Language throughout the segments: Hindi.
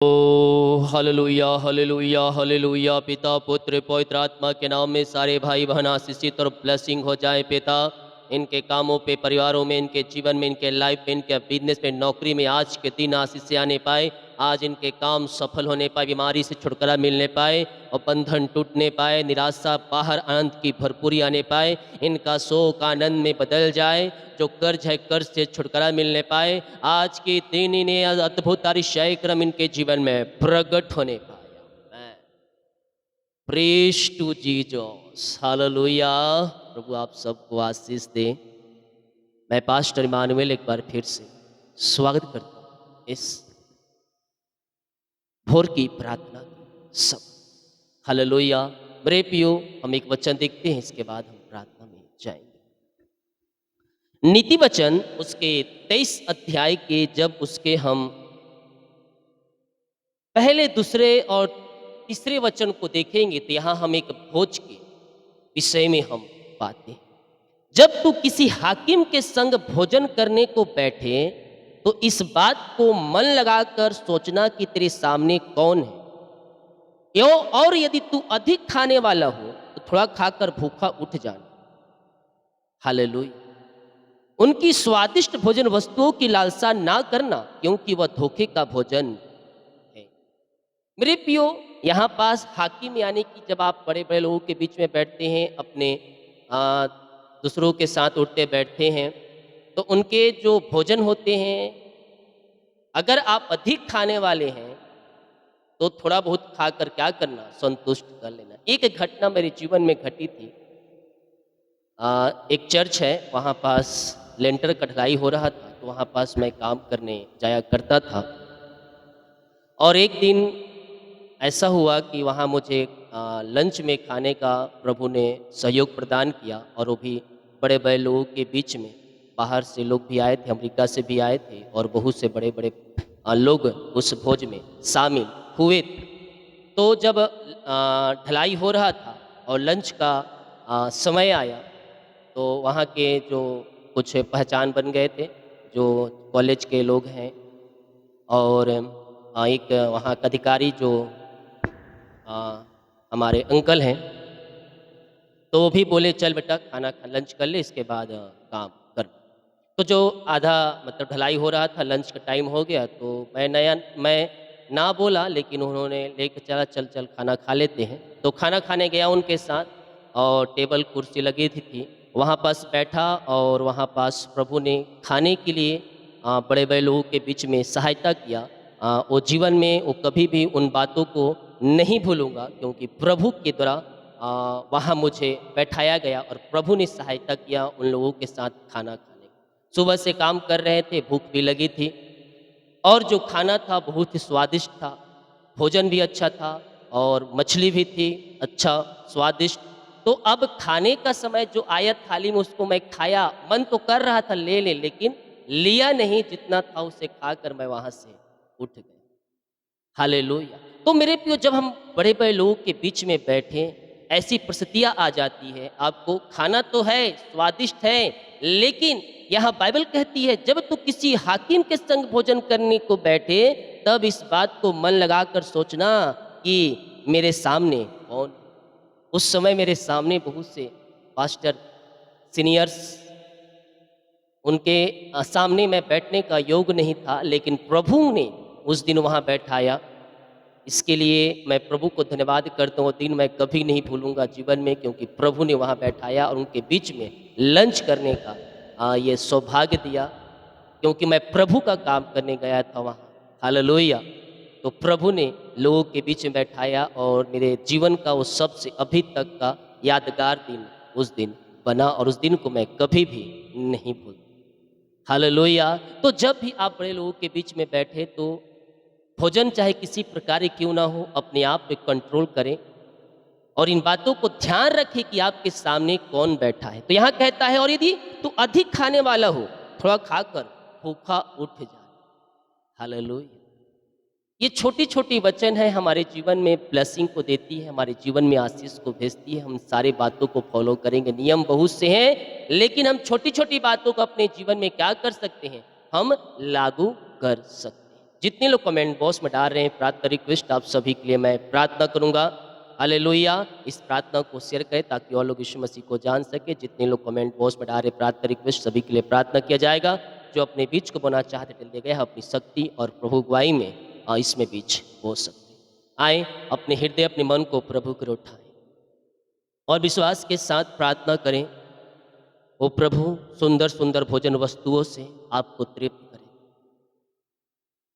ओ हालेलुया हालेलुया हालेलुया। पिता पुत्र पवित्र आत्मा के नाम में सारे भाई बहन आशीषित और ब्लेसिंग हो जाए। पिता इनके कामों पे, परिवारों में, इनके जीवन में, इनके लाइफ में, इनके बिजनेस में, नौकरी में आज के दिन आशीष से आने पाए। आज इनके काम सफल होने पाए, बीमारी से छुटकारा मिलने पाए और बंधन टूटने पाए, निराशा बाहर, आनंद की भरपूरी आने पाए। इनका शोक आनंद में बदल जाए, जो कर्ज है कर्ज से छुटकारा मिलने पाए। आज के दिन इन्हें अद्भुत अतिशय क्रम इनके जीवन में प्रकट होने पाया। Praise to Jesus, hallelujah. प्रभु आप सबको आशीष दे। मैं पास्टर इमानुएल एक बार फिर से स्वागत करता हूँ इस भोर की प्रार्थना की सब। हालेलुया। मेरे प्रियो, हम एक वचन देखते हैं, इसके बाद हम प्रार्थना में जाएंगे। नीति वचन उसके 23 अध्याय के जब उसके हम पहले, दूसरे और तीसरे वचन को देखेंगे तो यहाँ हम एक भोज के विषय में हम पाते हैं। जब तू किसी हाकिम के संग भोजन करने को बैठे तो इस बात को मन लगाकर सोचना कि तेरे सामने कौन है। यो और यदि तू अधिक खाने वाला हो तो थोड़ा खाकर भूखा उठ जाना। हालेलुया। उनकी स्वादिष्ट भोजन वस्तुओं की लालसा ना करना, क्योंकि वह धोखे का भोजन है। मेरे प्रियो, यहाँ पास हाकिम यानी कि जब आप बड़े बड़े लोगों के बीच में बैठते हैं, अपने आ, दूसरों के साथ उठते बैठते हैं, तो उनके जो भोजन होते हैं, अगर आप अधिक खाने वाले हैं तो थोड़ा बहुत खाकर क्या करना, संतुष्ट कर लेना। एक घटना मेरे जीवन में घटी थी। एक चर्च है, वहाँ पास लेंटर का ढलाई हो रहा था, तो वहाँ पास मैं काम करने जाया करता था। और एक दिन ऐसा हुआ कि वहाँ मुझे लंच में खाने का प्रभु ने सहयोग प्रदान किया, और वो भी बड़े बड़े लोगों के बीच में। बाहर से लोग भी आए थे, अमेरिका से भी आए थे, और बहुत से बड़े बड़े लोग उस भोज में शामिल हुए थे। तो जब ढलाई हो रहा था और लंच का समय आया, तो वहाँ के जो कुछ पहचान बन गए थे, जो कॉलेज के लोग हैं, और एक वहाँ का अधिकारी जो अ, हमारे अंकल हैं, तो वो भी बोले चल बेटा खाना लंच कर ले, इसके बाद काम कर। तो जो आधा मतलब ढलाई हो रहा था, लंच का टाइम हो गया, तो मैं ना बोला, लेकिन उन्होंने लेके चला, चल चल खाना खा लेते हैं। तो खाना खाने गया उनके साथ, और टेबल कुर्सी लगी थी वहाँ पास बैठा, और वहाँ पास प्रभु ने खाने के लिए बड़े बड़े लोगों के बीच में सहायता किया। वो जीवन में वो कभी भी उन बातों को नहीं भूलूंगा, क्योंकि प्रभु के द्वारा वहाँ मुझे बैठाया गया, और प्रभु ने सहायता किया उन लोगों के साथ खाना खाने का। सुबह से काम कर रहे थे, भूख भी लगी थी, और जो खाना था बहुत ही स्वादिष्ट था, भोजन भी अच्छा था, और मछली भी थी अच्छा स्वादिष्ट। तो अब खाने का समय जो आया थाली में, उसको मैं खाया, मन तो कर रहा था ले ले, लेकिन लिया नहीं। जितना था उसे खाकर मैं वहां से उठ गया। हालेलुया। तो मेरे प्रियो, जब हम बड़े बड़े लोगों के बीच में बैठे, ऐसी परिस्थितियां आ जाती है। आपको खाना तो है, स्वादिष्ट है, लेकिन यहाँ बाइबल कहती है जब तू किसी हाकिम के संग भोजन करने को बैठे, तब इस बात को मन लगाकर सोचना कि मेरे सामने कौन है। उस समय मेरे सामने बहुत से पास्टर, सीनियर्स, उनके सामने मैं बैठने का योग नहीं था, लेकिन प्रभु ने उस दिन वहाँ बैठाया। इसके लिए मैं प्रभु को धन्यवाद करता हूँ। वो दिन मैं कभी नहीं भूलूंगा जीवन में, क्योंकि प्रभु ने वहाँ बैठाया और उनके बीच में लंच करने का ये सौभाग्य दिया, क्योंकि मैं प्रभु का काम करने गया था वहाँ। हालेलुया। तो प्रभु ने लोगों के बीच में बैठाया, और मेरे जीवन का वो सबसे अभी तक का यादगार दिन उस दिन बना, और उस दिन को मैं कभी भी नहीं भूल। हालेलुया। तो जब भी आप बड़े लोगों के बीच में बैठे, तो भोजन चाहे किसी प्रकार की क्यों ना हो, अपने आप पे कंट्रोल करें, और इन बातों को ध्यान रखें कि आपके सामने कौन बैठा है। तो यहाँ कहता है, और यदि तू अधिक खाने वाला हो, थोड़ा खाकर भूखा उठ जा। हालेलुया। ये छोटी छोटी वचन है, हमारे जीवन में ब्लेसिंग को देती है, हमारे जीवन में आशीष को भेजती है। हम सारे बातों को फॉलो करेंगे। नियम बहुत से हैं, लेकिन हम छोटी छोटी बातों को अपने जीवन में क्या कर सकते हैं, हम लागू कर सकते हैं। जितने लोग कमेंट बॉक्स में डाल रहे हैं प्रार्थना रिक्वेस्ट, आप सभी के लिए मैं प्रार्थना करूंगा। हालेलुया। इस प्रार्थना को शेयर करें ताकि और लोग यीशु मसीह को जान सके। जितने लोग कमेंट बॉक्स में डाल रहे हैं प्रार्थना रिक्वेस्ट, सभी के लिए प्रार्थना किया जाएगा। जो अपने बीच को बोना चाहते टिल दे गए हैं अपनी शक्ति और प्रभु गुआई में इसमें बीच बो सकते आए। अपने हृदय अपने मन को प्रभु की ओर उठाएं और विश्वास के साथ प्रार्थना करें। वो प्रभु सुंदर सुंदर भोजन वस्तुओं से आपको तृप्त करें।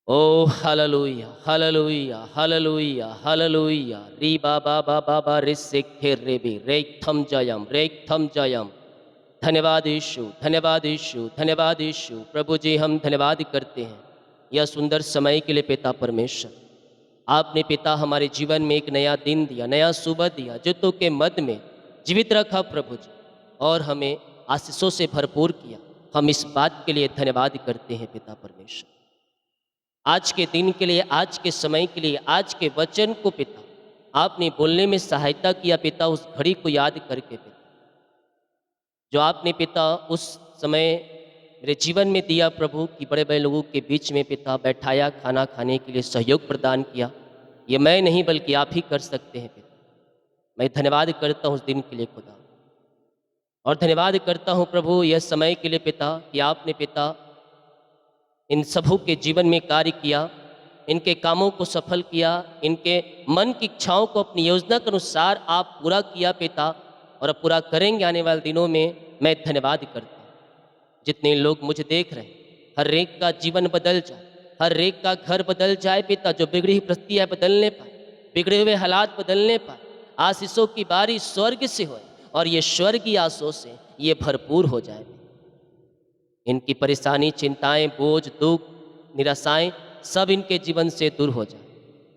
ओ हालेलुया हालेलुया हालेलुया हालेलुया। री बाबा बाबा बा रे से खेर रे बे रे थम जयम। धन्यवाद यीशु, धन्यवाद यीशु, धन्यवाद यीशु। प्रभु जी हम धन्यवाद करते हैं यह सुंदर समय के लिए पिता परमेश्वर। आपने पिता हमारे जीवन में एक नया दिन दिया, नया सुबह दिया, जुतों के मध्य में जीवित रखा प्रभु जी, और हमें आशीषों से भरपूर किया। हम इस बात के लिए धन्यवाद करते हैं पिता परमेश्वर। आज के दिन के लिए, आज के समय के लिए, आज के वचन को पिता आपने बोलने में सहायता किया पिता। उस घड़ी को याद करके पिता जो आपने पिता उस समय मेरे जीवन में दिया प्रभु कि बड़े बड़े लोगों के बीच में पिता बैठाया, खाना खाने के लिए सहयोग प्रदान किया। ये मैं नहीं बल्कि आप ही कर सकते हैं पिता। मैं धन्यवाद करता हूँ उस दिन के लिए खुदा, और धन्यवाद करता हूँ प्रभु यह समय के लिए पिता कि आपने पिता इन सबों के जीवन में कार्य किया, इनके कामों को सफल किया, इनके मन की इच्छाओं को अपनी योजना के अनुसार आप पूरा किया पिता, और अब पूरा करेंगे आने वाले दिनों में। मैं धन्यवाद करता हूँ। जितने लोग मुझे देख रहे हैं, हर एक का जीवन बदल जाए, हर एक का घर बदल जाए पिता। जो बिगड़ी हुई परिस्थितियाँ बदलने पाए, बिगड़े हुए हालात बदलने पाए, आशीषों की बारिश स्वर्ग से हो और ये स्वर्गीय आशीषों से ये भरपूर हो जाए। इनकी परेशानी, चिंताएं, बोझ, दुख, निराशाएं सब इनके जीवन से दूर हो जाए।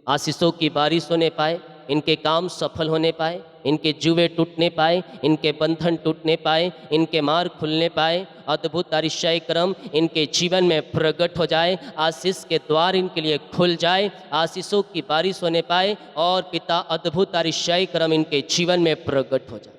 आशीषों की बारिश होने पाए, इनके काम सफल होने पाए, इनके जुए टूटने पाए, इनके बंधन टूटने पाए, इनके मार्ग खुलने पाए। अद्भुत अतिशय क्रम इनके जीवन में प्रकट हो जाए। आशीष के द्वार इनके लिए खुल जाए, आशीषों की बारिश होने पाए, और पिता अद्भुत अतिशय क्रम इनके जीवन में प्रकट हो जाए।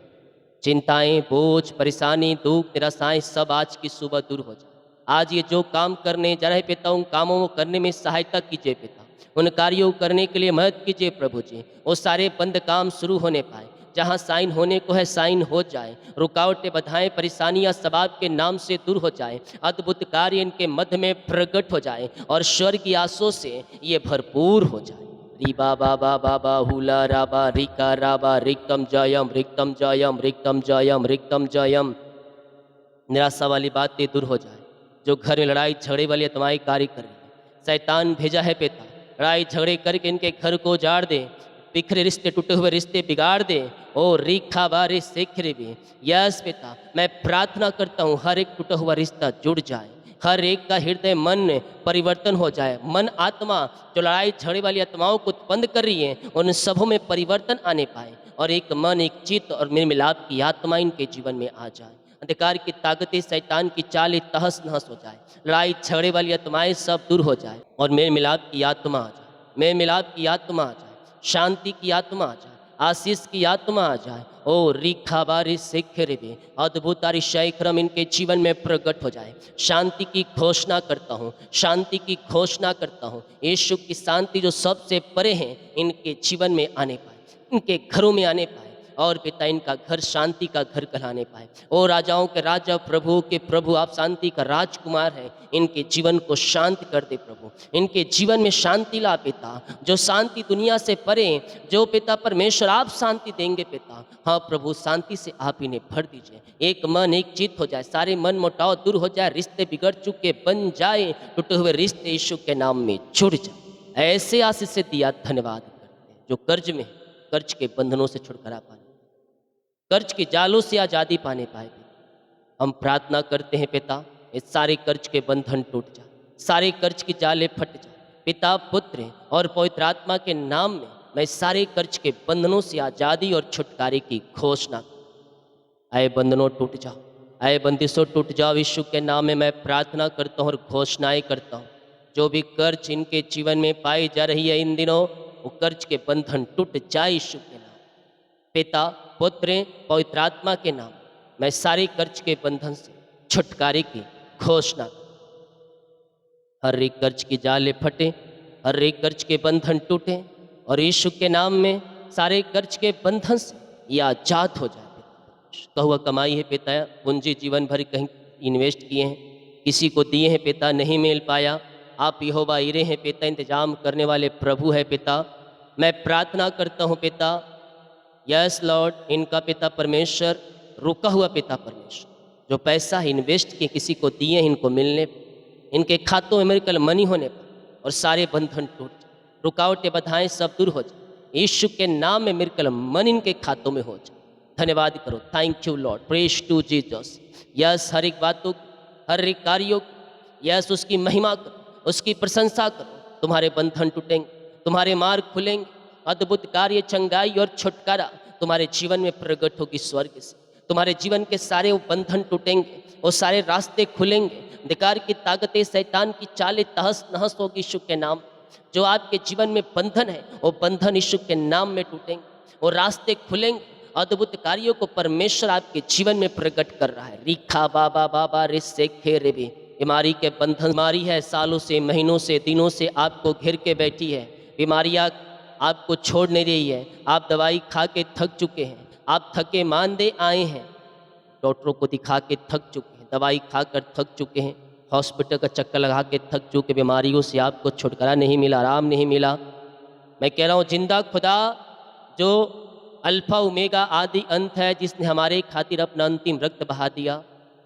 चिंताएं, बोझ, परेशानी, दुख, निराशाएं सब आज की सुबह दूर हो जाए। आज ये जो काम करने जा रहे पिता, उन कामों को करने में सहायता कीजिए पिता। उन कार्यों को करने के लिए मदद कीजिए प्रभु जी। वो सारे बंद काम शुरू होने पाए, जहाँ साइन होने को है साइन हो जाए। रुकावटें, बाधाएं, परेशानियां सब आपके नाम से दूर हो जाए। अद्भुत कार्य इनके मध्य में प्रकट हो जाए और स्वर्ग की आशों से ये भरपूर हो जाए। रीबा बाबा बाबा हुला राबा रिका राबा रिक्तम जयम रिक्तम जयम रिक्तम जयम रिक्तम जयम। निराशा वाली बातें दूर हो जाए। जो घर में लड़ाई झगड़े वाली आत्माएं कार्य कर रही है, शैतान भेजा है पिता, लड़ाई झगड़े करके इनके घर को उजाड़ दे, बिखरे रिश्ते, टूटे हुए रिश्ते बिगाड़ दे। ओ रीखा बारे सेखरे भी। यस पिता, मैं प्रार्थना करता हूँ हर एक टूटा हुआ रिश्ता जुड़ जाए, हर एक का हृदय मन में परिवर्तन हो जाए। मन आत्मा जो लड़ाई झगड़े वाली आत्माओं को उत्पन्न कर रही है, उन सबों में परिवर्तन आने पाए, और एक मन, एक चित्त और मेल मिलाप की आत्मा इनके जीवन में आ जाए। अंधकार की ताकतें, शैतान की चालें तहस नहस हो जाए। लड़ाई झगड़े वाली आत्माएं सब दूर हो जाए और मेल मिलाप की आत्मा आ जाए। मेल मिलाप की आत्मा आ जाए, शांति की आत्मा आ जाए, आशीष की आत्मा आ जाए। ओ रीखा बारी शेखरे भी। अद्भुत अतिशय क्रम इनके जीवन में प्रकट हो जाए। शांति की घोषणा करता हूँ, शांति की घोषणा करता हूँ। यीशु की शांति जो सबसे परे हैं इनके जीवन में आने पाए, इनके घरों में आने पाए, और पिता इनका घर शांति का घर कहलाने पाए। ओ राजाओं के राजा, प्रभु के प्रभु, आप शांति का राजकुमार हैं। इनके जीवन को शांत कर दे प्रभु, इनके जीवन में शांति ला पिता। जो शांति दुनिया से परे, जो पिता परमेश्वर आप शांति देंगे पिता। हाँ प्रभु, शांति से आप इन्हें भर दीजिए। एक मन, एक चित्त हो जाए, सारे मन मोटाव दूर हो जाए, रिश्ते बिगड़ चुके बन जाए, टूटे हुए रिश्ते यीशु के नाम में जुड़ जाए। ऐसे आशीष से दिया धन्यवाद करते हैं। जो कर्ज में, कर्ज के बंधनों से छुटकारा पाने, कर्ज के जालों से आज़ादी पाने पाए, हम प्रार्थना करते हैं पिता, ये सारे कर्ज के बंधन टूट जाए, सारे कर्ज की जाले फट जाए। पिता, पुत्र और पवित्र आत्मा के नाम में मैं सारे कर्ज के बंधनों से आज़ादी और छुटकारे की घोषणा। आए बंधनों टूट जाओ, आए बंदिशों टूट जाओ। यीशु के नाम में मैं प्रार्थना करता हूँ और घोषणाएं करता हूँ। जो भी कर्ज इनके जीवन में पाई जा रही है इन दिनों, वो कर्ज के बंधन टूट जाए यीशु के नाम। पिता, पुत्र, पवित्र आत्मा के नाम मैं सारे कर्ज के बंधन से छुटकारे की घोषणा। हर एक कर्ज की जाले फटे, हर एक कर्ज के बंधन टूटे और यीशु के नाम में सारे कर्ज के बंधन से ये आजाद हो जाए पिता। कहुआ कमाई है पिता, पूंजी जीवन भर कहीं इन्वेस्ट किए हैं, किसी को दिए हैं पिता, नहीं मिल पाया। आप यहोवा इरे हैं पिता, इंतजाम करने वाले प्रभु है पिता। मैं प्रार्थना करता हूँ पिता, यस लॉर्ड, इनका पिता परमेश्वर, रुका हुआ पिता परमेश्वर, जो पैसा इन्वेस्ट किए किसी को दिए, इनको मिलने पर, इनके खातों में मेरिकल मनी होने पर और सारे बंधन टूट जाए, रुकावटें बाधाएं सब दूर हो जाए। यीशु के नाम में मेरिकल मनी इनके खातों में हो जाए। धन्यवाद करो, thank you Lord, praise to Jesus. Yes, हर एक बातों, हर एक कार्यों, यस उसकी महिमा करो, उसकी प्रशंसा करो। तुम्हारे बंधन टूटेंगे, तुम्हारे मार्ग खुलेंगे, अद्भुत कार्य, चंगाई और छुटकारा तुम्हारे जीवन में प्रकट होगी स्वर्ग से। तुम्हारे जीवन के सारे वो बंधन टूटेंगे, वो सारे रास्ते खुलेंगे, अंधकार की ताकतें, शैतान की चालें तहस नहस होगी यीशु के नाम। जो आपके जीवन में बंधन है, वो बंधन यीशु के नाम में टूटेंगे, वो रास्ते खुलेंगे, अद्भुत कार्यों को परमेश्वर आपके जीवन में प्रकट कर रहा है। रिखा बाबा बाबा रे से खेरे भी, बीमारी के बंधन, बीमारी है सालों से, महीनों से, दिनों से आपको घेर के बैठी है। बीमारियां आपको छोड़ नहीं रही है। आप दवाई खा के थक चुके हैं, आप थके मांदे आए हैं, डॉक्टरों को दिखा के थक चुके हैं, दवाई खाकर थक चुके हैं, हॉस्पिटल का चक्कर लगा के थक चुके, बीमारियों से आपको छुटकारा नहीं मिला, आराम नहीं मिला। मैं कह रहा हूँ, जिंदा खुदा जो अल्फा ओमेगा आदि अंत है, जिसने हमारे खातिर अपना अंतिम रक्त बहा दिया,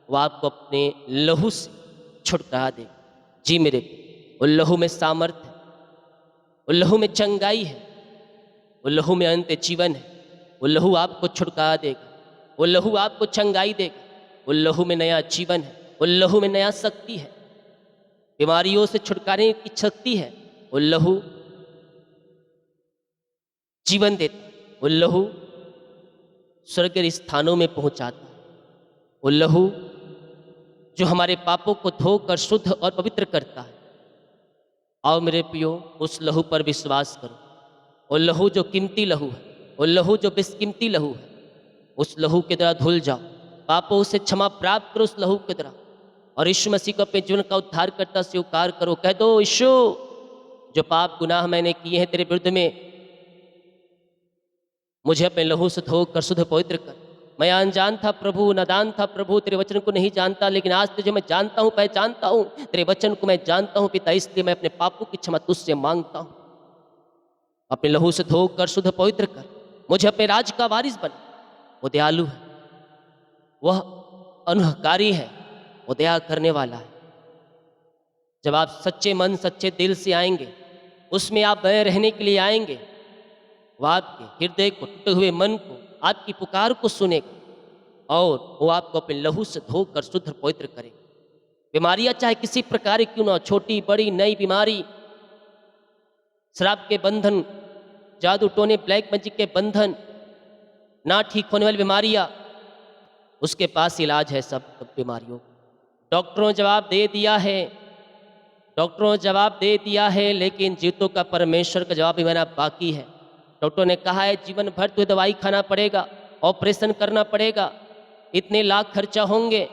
वो आपको अपने लहू से छुटकारा दे। जी मेरे, वो लहू में सामर्थ्य है, वो लहू में चंगाई है, वो लहू में अंत जीवन है। वो लहू आपको छुटकारा देगा, वो लहू आपको चंगाई देगा, वो लहू में नया जीवन है, वो लहू में नया शक्ति है, बीमारियों से छुटकारे की शक्ति है। वो लहू जीवन देता, वो लहू स्वर्ग स्थानों में पहुंचाता, वो लहू जो हमारे पापों को धोकर शुद्ध और पवित्र करता है। आओ मेरे प्रियो, उस लहू पर विश्वास करो। वो लहू जो कीमती लहू है, वो लहू जो बेशकीमती लहू है, उस लहू के द्वारा धुल जाओ, पापों से क्षमा प्राप्त करो उस लहू के द्वारा, और यीशु मसीह को अपने जीवन का उद्धार करता स्वीकार करो। कह दो, यीशु, जो पाप गुनाह मैंने किए हैं तेरे विरुद्ध में, मुझे अपने लहू से धोकर शुद्ध पवित्र कर। मैं अनजान था प्रभु, नादान था प्रभु, तेरे वचन को नहीं जानता, लेकिन आज तुझे मैं जानता हूँ, पहचानता हूँ, तेरे वचन को मैं जानता हूँ पिता, इसलिए मैं अपने पापों की क्षमा तुझसे मांगता हूँ। अपने लहू से धोकर शुद्ध पवित्र कर, मुझे अपने राज का वारिस बना। वो दयालु है, वह अनुग्रहकारी है, वो दया करने वाला है। जब आप सच्चे मन सच्चे दिल से आएंगे, उसमें आप बने रहने के लिए आएंगे, वो आपके हृदय को, टूटे हुए मन को, आपकी पुकार को सुनेगा और वो आपको अपने लहू से धोकर शुद्ध पवित्र करेगा। बीमारियां चाहे किसी प्रकार की क्यों ना, छोटी बड़ी नई बीमारी, शराब के बंधन, जादू टोने, ब्लैक मैजिक के बंधन, ना ठीक होने वाली बीमारियां, उसके पास इलाज है सब बीमारियों। डॉक्टरों ने जवाब दे दिया है, डॉक्टरों ने जवाब दे दिया है, लेकिन जीतों का परमेश्वर का जवाब भी मेरा बाकी है। डॉक्टर ने कहा है जीवन भर तुझे दवाई खाना पड़ेगा, ऑपरेशन करना पड़ेगा, इतने लाख खर्चा होंगे।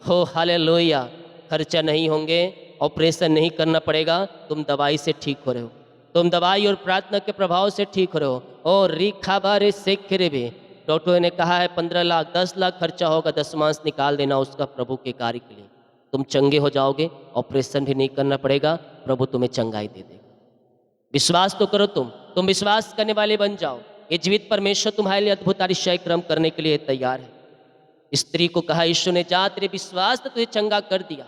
हो हालेलुया, खर्चा नहीं होंगे, ऑपरेशन नहीं करना पड़ेगा, तुम दवाई से ठीक हो रहे हो, तुम दवाई और प्रार्थना के प्रभाव से ठीक हो रहे हो। और रीखा बारे से भी डॉक्टर ने कहा है 15 लाख 10 लाख खर्चा होगा, 10वांश निकाल देना उसका प्रभु के कार्य के लिए, तुम चंगे हो जाओगे, ऑपरेशन भी नहीं करना पड़ेगा, प्रभु तुम्हें चंगाई दे देगा। विश्वास तो करो, तुम विश्वास करने वाले बन जाओ। ये जीवित परमेश्वर तुम्हारे लिए अद्भुत आश्चर्य क्रम करने के लिए तैयार है। स्त्री को कहा यीशु ने, जा तेरे विश्वास ने तुझे चंगा कर दिया,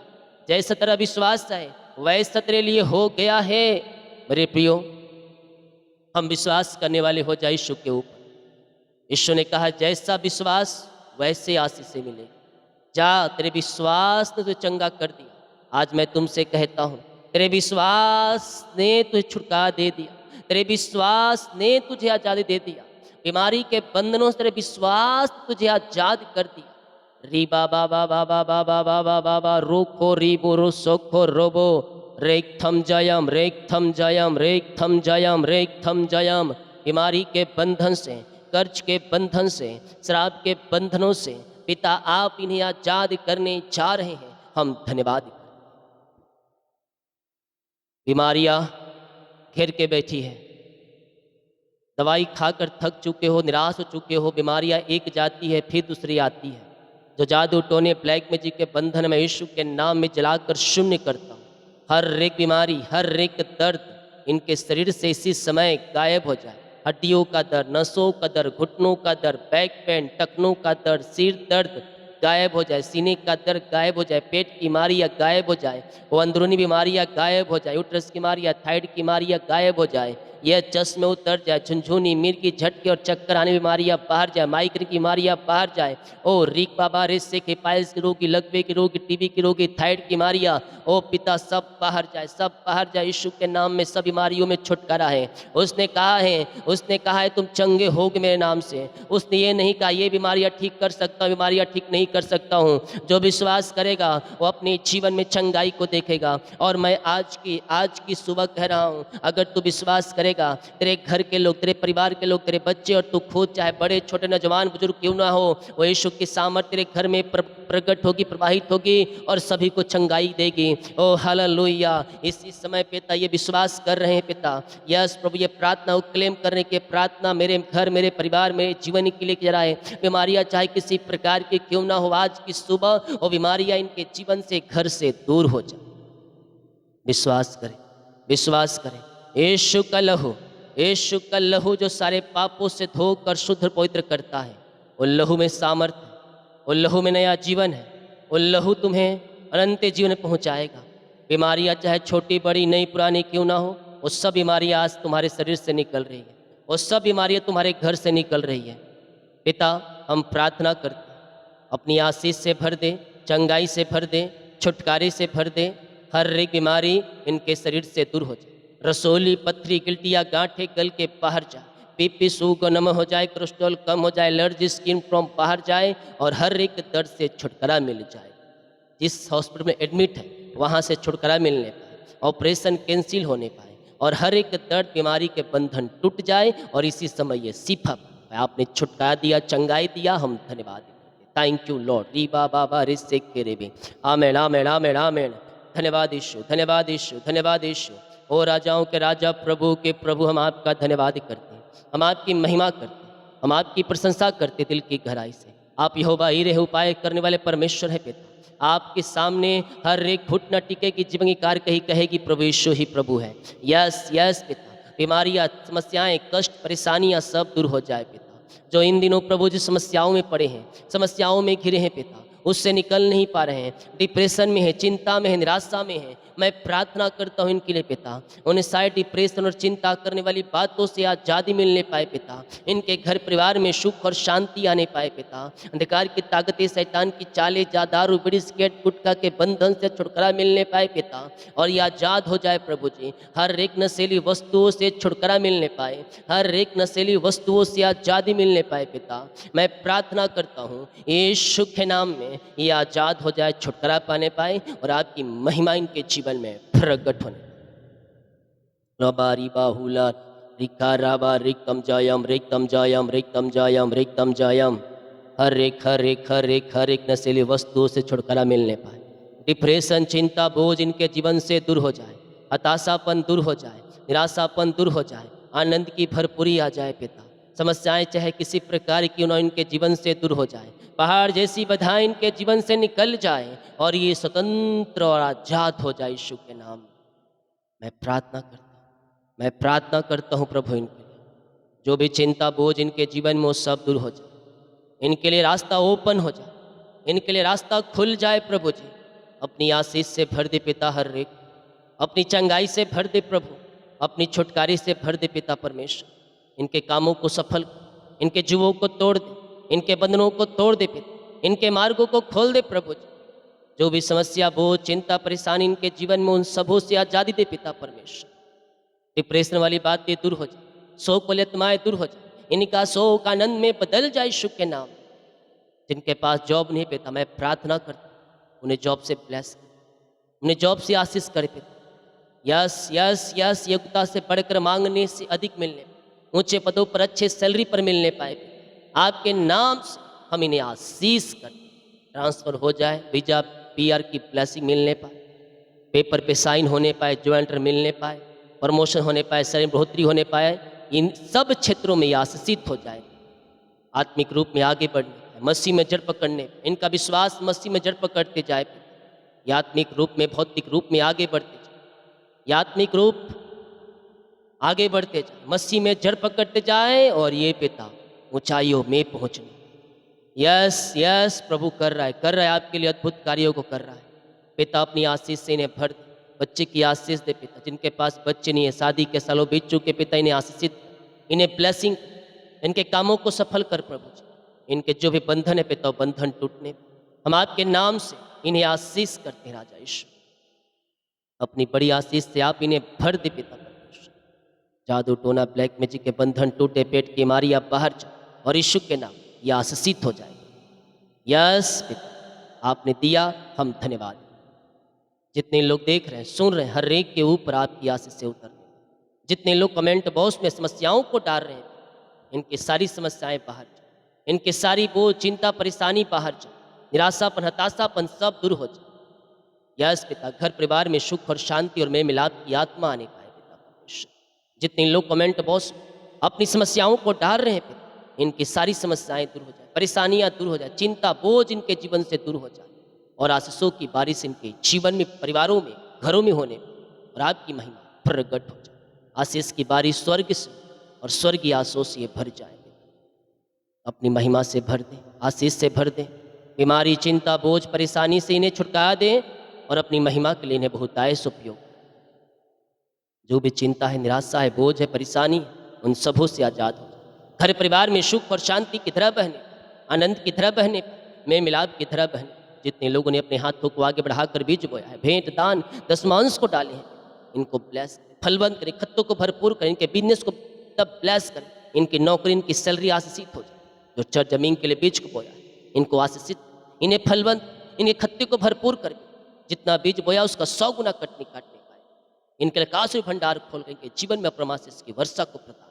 जैसा तेरा विश्वास है वैसा तेरे लिए हो गया है। मेरे प्रियो, हम विश्वास करने वाले हो जाए यीशु के ऊपर। यीशु ने कहा जैसा विश्वास वैसे आशीष मिलेगी। जा, तेरे विश्वास ने तुझे चंगा कर दिया। आज मैं तुमसे कहता हूँ, तेरे विश्वास ने तुझे छुटकारा दे दिया, तेरे विश्वास ने तुझे आज़ादी दे दिया, बीमारी के बंधनों से तेरे विश्वास तुझे आज़ाद कर दिया। री बाबा बाबा बाबा बाबा बाबा बा रोखो रीबो रो सोखो रोबो रेक थम जयम रेक थम जयम रेक थम जयम रेक थम जयम। बीमारी के बंधन से, कर्ज के बंधन से, शराब के बंधनों से पिता आप इन्हें आज़ाद करने जा रहे हैं। हम धन्यवाद बीमारियां घेर के बैठी है। दवाई खाकर थक चुके हो, निराश हो चुके हो, बीमारियां एक जाती है फिर दूसरी आती है। जो जादू टोने ब्लैक मैजिक के बंधन में यीशु के नाम में जलाकर शून्य करता हूँ। हर एक बीमारी, हर एक दर्द इनके शरीर से इसी समय गायब हो जाए। हड्डियों का दर्द, नसों का दर्द, घुटनों का दर्द, बैक पेन, टखनों का दर्द, सिर दर्द गायब हो जाए। सीने का दर्द गायब हो जाए। पेट की बीमारियाँ गायब हो जाए। वो अंदरूनी बीमारियाँ गायब हो जाए। यूट्रस की बीमारियाँ, थायराइड की बीमारियाँ गायब हो जाए। यह चश्मे उतर जाए। झुनझुनी, मिर्गी, झटके और चक्कर आने बीमारियाँ बाहर जाए। माइग्रेन की बीमारियाँ बाहर जाए। ओ रीक बाबा रिस्से के, पाइल्स के रोगी, लकवे के रोगी, टीबी के रोगी, थायराइड की बीमारियाँ, ओ पिता सब बाहर जाए, सब बाहर जाए। यीशु के नाम में सब बीमारियों में छुटकारा है। उसने कहा है तुम चंगे होगे मेरे नाम से। उसने ये नहीं कहा ये बीमारियाँ ठीक कर सकता हूँ, बीमारियाँ ठीक नहीं कर सकता हूँ। जो विश्वास करेगा वो अपने जीवन में चंगाई को देखेगा। और मैं आज की सुबह कह रहा हूँ, अगर तू विश्वास करेगा, तेरे घर के लोग, तेरे परिवार के लोग, तेरे बच्चे और तू खुद, चाहे बड़े छोटे नौजवान बुजुर्ग क्यों ना हो, वो यीशु की सामर्थ तेरे घर में प्रकट होगी, प्रवाहित होगी और सभी को चंगाई देगी। ओ हालेलुया। इसी समय पिता ये विश्वास कर रहे हैं पिता, यस प्रभु, ये प्रार्थना को क्लेम करने के प्रार्थना मेरे घर, मेरे परिवार, मेरे जीवन के लिए किया जाए। बीमारियां चाहे किसी प्रकार की क्यों ना हो, आज की सुबह वो बीमारियां इनके जीवन से, घर से दूर हो जाए। विश्वास करें, विश्वास करें। यीशु का लहू, यीशु का लहू जो सारे पापों से धोकर शुद्ध पवित्र करता है, उन लहू में सामर्थ्य है, उन लहू में नया जीवन है। उन लहू तुम्हें अनंत जीवन पहुंचाएगा। बीमारियां चाहे छोटी बड़ी नई पुरानी क्यों ना हो, वो सब बीमारियां आज तुम्हारे शरीर से निकल रही है। वो सब बीमारियां तुम्हारे घर से निकल रही है। पिता, हम प्रार्थना करते हैं, अपनी आशीष से भर दे, चंगाई से भर दे, छुटकारे से भर दे। हर एक बीमारी इनके शरीर से दूर हो जाए। रसोली, पथरी, गिल्टिया, गांठे गल के बाहर जाए। बीपी शुगर नम हो जाए, कोलेस्ट्रॉल कम हो जाए, एलर्जी, स्किन प्रॉब्लम बाहर जाए और हर एक दर्द से छुटकारा मिल जाए। जिस हॉस्पिटल में एडमिट है वहाँ से छुटकारा मिलने पाए, ऑपरेशन कैंसिल होने पाए और हर एक दर्द बीमारी के बंधन टूट जाए और इसी समय ये शिफा पाए। आपने छुटकारा दिया, चंगाई दिया, हम धन्यवाद करते। Thank you Lord. रीबा बाबा रिस्से के रेबे। आमेन, आमेन, आमेन, आमेन। धन्यवाद यीशु, धन्यवाद यीशु, धन्यवाद यीशु। ओ राजाओं के राजा, प्रभु के प्रभु, हम आपका धन्यवाद करते हैं, हम आपकी महिमा करते हैं, हम आपकी प्रशंसा करते दिल की गहराई से। आप यहोवा हीरे उपाय करने वाले परमेश्वर है पिता। आपके सामने हर एक घुटना टिकेगी, जीवन की कार कही कहेगी प्रभु यीशु ही प्रभु है। यस यस पिता, बीमारियां, समस्याएं, कष्ट, परेशानियां सब दूर हो जाए पिता। जो इन दिनों प्रभु जी समस्याओं में पड़े हैं, समस्याओं में घिरे हैं पिता, उससे निकल नहीं पा रहे हैं, डिप्रेशन में है, चिंता में है, निराशा में है, मैं प्रार्थना करता हूँ इनके लिए पिता। उन्हें शायद डिप्रेशन और चिंता करने वाली बातों से आज़ादी मिलने पाए पिता। इनके घर परिवार में सुख और शांति आने पाए पिता। अंधकार की ताकतें, शैतान की चालें, दारू, बीड़ी, सिगरेट, गुटखा के बंधन से छुटकारा मिलने पाए पिता और ये आज़ाद हो जाए प्रभु जी। हर एक नशीली वस्तुओं से छुटकारा मिलने पाए, हर एक नशीली वस्तुओं से आज़ादी मिलने पाए पिता। मैं प्रार्थना करता हूँ यीशु के नाम में ये आज़ाद हो जाए, छुटकारा पाने पाए और आपकी महिमा इनके जीवन में प्रकट होने। रबारी बाहुला रिका राबा रिक्तम जायम, रिक्तम जायम, रिक्तम जायम, रिक्तम जायम। हर एक नशीली वस्तुओं से छुटकारा मिलने पाए। डिप्रेशन, चिंता, बोझ इनके जीवन से दूर हो जाए, हताशापन दूर हो जाए, निराशापन दूर हो जाए, आनंद की भरपूरी आ जाए पिता। समस्याएं चाहे किसी प्रकार की उन्होंने इनके जीवन से दूर हो जाए, पहाड़ जैसी बाधाएं इनके जीवन से निकल जाए और ये स्वतंत्र और आजाद हो जाए यीशु के नाम में। मैं प्रार्थना करता हूँ, मैं प्रार्थना करता हूँ प्रभु इनके लिए, जो भी चिंता बोझ इनके जीवन में वो सब दूर हो जाए, इनके लिए रास्ता ओपन हो जाए, इनके लिए रास्ता खुल जाए प्रभु जी। अपनी आशीष से भर दे पिता हर एक, अपनी चंगाई से भर दे प्रभु, अपनी छुटकारी से भर दे पिता परमेश्वर। इनके कामों को सफल, इनके जुओं को तोड़ दे, इनके बंधनों को तोड़ दे पिता, इनके मार्गों को खोल दे प्रभु जी। जो भी समस्या, बोझ, चिंता, परेशानी इनके जीवन में उन सबों से आज़ादी दे पिता परमेश्वर। डिप्रेशन वाली बातें दूर हो जाए, शोक वाली आत्माएं दूर हो जाए, इनका शोक आनंद में बदल जाए यीशु के नाम। जिनके पास जॉब नहीं पिता, मैं प्रार्थना करता हूँ उन्हें जॉब से ब्लेस कर, उन्हें जॉब से आशीष करे पिता। यस यस यस, योग्यता से बढ़कर मांगने से अधिक मिलने, ऊंचे पदों पर अच्छे सैलरी पर मिलने पाए पिता। आपके नाम से हम इन्हें आशीष कर, ट्रांसफर हो जाए, वीजा पीआर की ब्लेसिंग मिलने पाए पेपर पे साइन होने पाए, ज्वाइंटर मिलने पाए, प्रमोशन होने पाए, शरीर में बढ़ोतरी होने पाए, इन सब क्षेत्रों में ये आशीषित हो जाए। आत्मिक रूप में आगे बढ़ने पाए, मसीह में जड़ पकड़ने पाए, इनका विश्वास मसीह में जड़ पकड़ते जाए, ये आत्मिक रूप में भौतिक रूप में आगे बढ़ते जाए, ये आत्मिक रूप आगे बढ़ते जाए, मसीह में जड़ पकड़ते जाए और ये पिता ऊंचाइयों में पहुंचने। यस यस, प्रभु कर रहा है आपके लिए अद्भुत कार्यों को कर रहा है। पिता अपनी आशीष से इन्हें भर दे, बच्चे की आशीष दे पिता। जिनके पास बच्चे नहीं है, शादी के सालों बीत चुके पिता, इन्हें आशीषित, इन्हें ब्लेसिंग, इनके कामों को सफल कर प्रभु जी। इनके जो भी बंधन है पिता, बंधन टूटने, हम आपके नाम से इन्हें आशीष करते हैं राजा यीशु। अपनी बड़ी आशीष से आप इन्हें भर दे पिता परमेश्वर। जादू टोना ब्लैक मैजिक के बंधन टूटे, पेट की बीमारी आप बाहर जाओ और यीशु के नाम ये आशीषित हो जाएगी। यस पिता, आपने दिया, हम धन्यवाद। जितने लोग देख रहे हैं, सुन रहे हैं, हर एक के ऊपर आपकी आशीष से उतर रहे। जितने लोग कमेंट बॉक्स में समस्याओं को डाल रहे हैं, इनकी सारी समस्याएं बाहर जाए, इनके सारी बोझ, चिंता, परेशानी बाहर जाए, निराशापन, हताशापन सब दूर हो जाए। यस पिता, घर परिवार में सुख और शांति और मेल मिलाप की आत्मा आने पाए पिता परमेश्वर। जितने लोग कमेंट बॉक्स में अपनी समस्याओं को डाल रहे हैं पिता, इनकी सारी समस्याएं दूर हो जाए, परेशानियां दूर हो जाए, चिंता, बोझ इनके जीवन से दूर हो जाए और आशीषों की बारिश इनके जीवन में, परिवारों में, घरों में होने और आपकी महिमा प्रकट हो जाए। आशीष की बारिश स्वर्ग से और स्वर्गीय आशीषों से ये भर जाए। अपनी महिमा से भर दें, आशीष से भर दें, बीमारी, चिंता, बोझ, परेशानी से इन्हें छुटकारा दें और अपनी महिमा के लिए इन्हें बहुतायत उपयोग। जो भी चिंता है, निराशा है, बोझ है, परेशानी है, उन सबों से आजाद हो। घर परिवार में सुख और शांति की तरह बहने, आनंद की तरह बहने, में मिलाप की तरह बहने। जितने लोगों ने अपने हाथों को आगे बढ़ाकर बीज बोया है, भेंट, दान, दशमांश को डाले हैं, इनको ब्लेस, फलवंत करें, खत्तों को भरपूर करें, इनके बिजनेस को तब ब्लेस करें, इनकी नौकरी, इनकी सैलरी आशीषित हो जाए। जो चर जमीन के लिए बीज को बोया है, इनको आशीषित, इन्हें फलवंत, इनके खत्ते को भरपूर करें। जितना बीज बोया उसका 100 गुना काटने पाए। इनके लिए काशी भंडार खोल कर इनके जीवन में प्रमाशीष की वर्षा को प्रदान,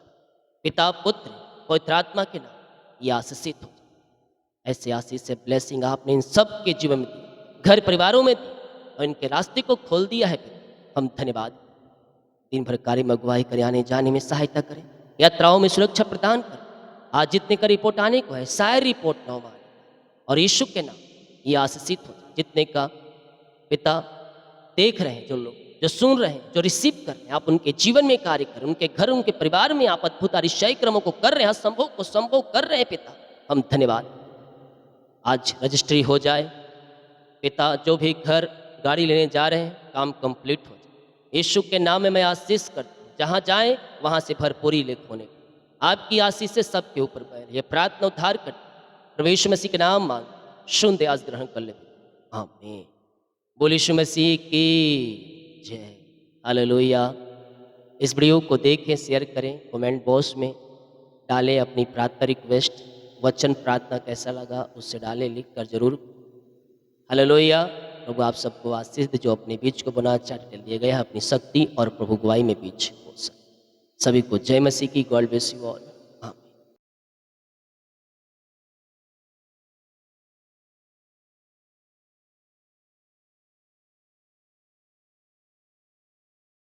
पिता, पुत्र, पवित्र आत्मा के नाम ये आशीषित हो जाए। ऐसे आशीष से ब्लेसिंग आपने इन सब के जीवन में दी, घर परिवारों में दी और इनके रास्ते को खोल दिया है। हम धन्यवाद। दिन भर कार्य में अगुवाई करें, आने जाने में सहायता करें, यात्राओं में सुरक्षा प्रदान करें। आज जितने का रिपोर्ट आने को है, सारी रिपोर्ट नौ आने और यीशु के नाम ये आशीषित हो जाए। जितने का पिता देख रहे हैं, जो लोग जो सुन रहे हैं, जो रिसीव कर रहे हैं, आप उनके जीवन में कार्य करें, उनके घर, उनके परिवार में आप अद्भुत आश्चर्य क्रमों को कर रहे हैं, संभव को संभव कर रहे हैं पिता, हम धन्यवाद। आज रजिस्ट्री हो जाए पिता, जो भी घर गाड़ी लेने जा रहे हैं काम कंप्लीट हो जाए। यीशु के नाम में मैं आशीष करता हूँ, जहाँ जाए वहाँ से भरपूरी लेख होने आपकी आशीष से सबके ऊपर बहन। ये प्रार्थना उद्धार कर प्रभु यीशु मसीह के नाम मांग शून्य आज ग्रहण कर ले। आमीन। बोल यीशु मसीह की जय। हालेलुया। इस वीडियो को देखें, शेयर करें, कमेंट बॉक्स में डालें अपनी प्रार्थना रिक्वेस्ट, वचन प्रार्थना कैसा लगा उससे डालें, लिख कर जरूर। हालेलुया। प्रभु आप सबको आशीष दे। जो अपने बीच को बना चाट दिए गया अपनी शक्ति और प्रभु गवाही में बीच हो सभी को जय मसीह की। God bless you all.